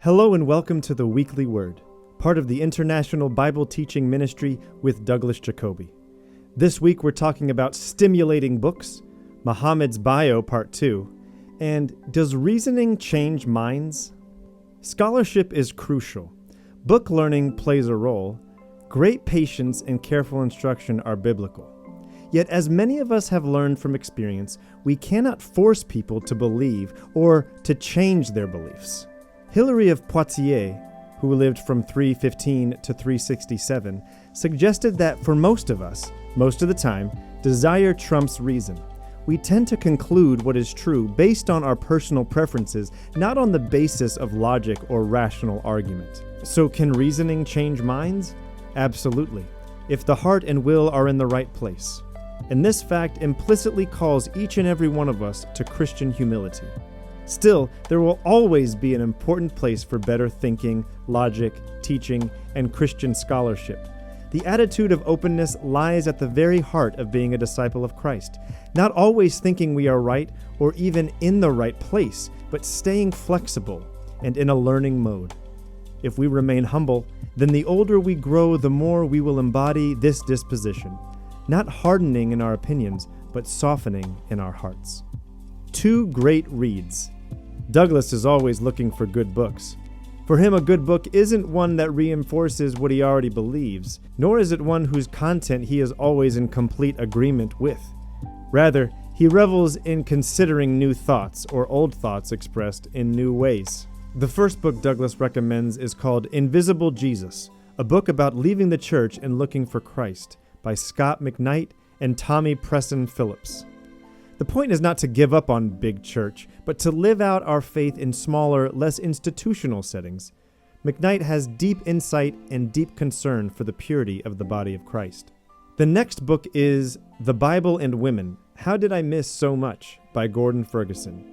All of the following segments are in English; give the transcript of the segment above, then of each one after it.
Hello and welcome to the Weekly Word, part of the International Bible Teaching Ministry with Douglas Jacoby. This week we're talking about stimulating books, Muhammad's bio part 2, and does reasoning change minds? Scholarship is crucial. Book learning plays a role. Great patience and careful instruction are biblical. Yet as many of us have learned from experience, we cannot force people to believe or to change their beliefs. Hilary of Poitiers, who lived from 315 to 367, suggested that for most of us, most of the time, desire trumps reason. We tend to conclude what is true based on our personal preferences, not on the basis of logic or rational argument. So can reasoning change minds? Absolutely, if the heart and will are in the right place. And this fact implicitly calls each and every one of us to Christian humility. Still, there will always be an important place for better thinking, logic, teaching, and Christian scholarship. The attitude of openness lies at the very heart of being a disciple of Christ, not always thinking we are right or even in the right place, but staying flexible and in a learning mode. If we remain humble, then the older we grow, the more we will embody this disposition, not hardening in our opinions, but softening in our hearts. Two great reads. Douglas is always looking for good books. For him, a good book isn't one that reinforces what he already believes, nor is it one whose content he is always in complete agreement with. Rather, he revels in considering new thoughts or old thoughts expressed in new ways. The first book Douglas recommends is called Invisible Jesus, a book about leaving the church and looking for Christ, by Scott McKnight and Tommy Preston Phillips. The point is not to give up on big church, but to live out our faith in smaller, less institutional settings. McKnight has deep insight and deep concern for the purity of the body of Christ. The next book is The Bible and Women, How Did I Miss So Much? By Gordon Ferguson.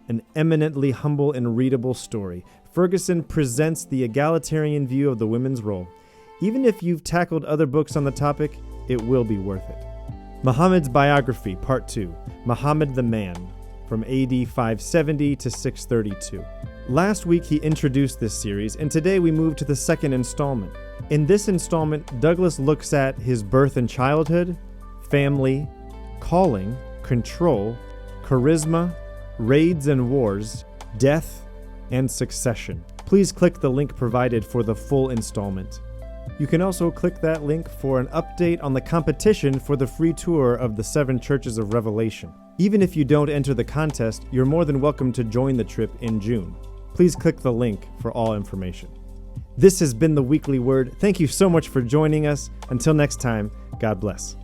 An eminently humble and readable story, Ferguson presents the egalitarian view of the women's role. Even if you've tackled other books on the topic, it will be worth it. Muhammad's Biography, Part 2, Muhammad the Man, from AD 570 to 632. Last week he introduced this series, and today we move to the second installment. In this installment, Douglas looks at his birth and childhood, family, calling, control, charisma, raids and wars, death, and succession. Please click the link provided for the full installment. You can also click that link for an update on the competition for the free tour of the 7 churches of Revelation. Even if you don't enter the contest, you're more than welcome to join the trip in June. Please click the link for all information. This has been the Weekly Word. Thank you so much for joining us. Until next time, God bless.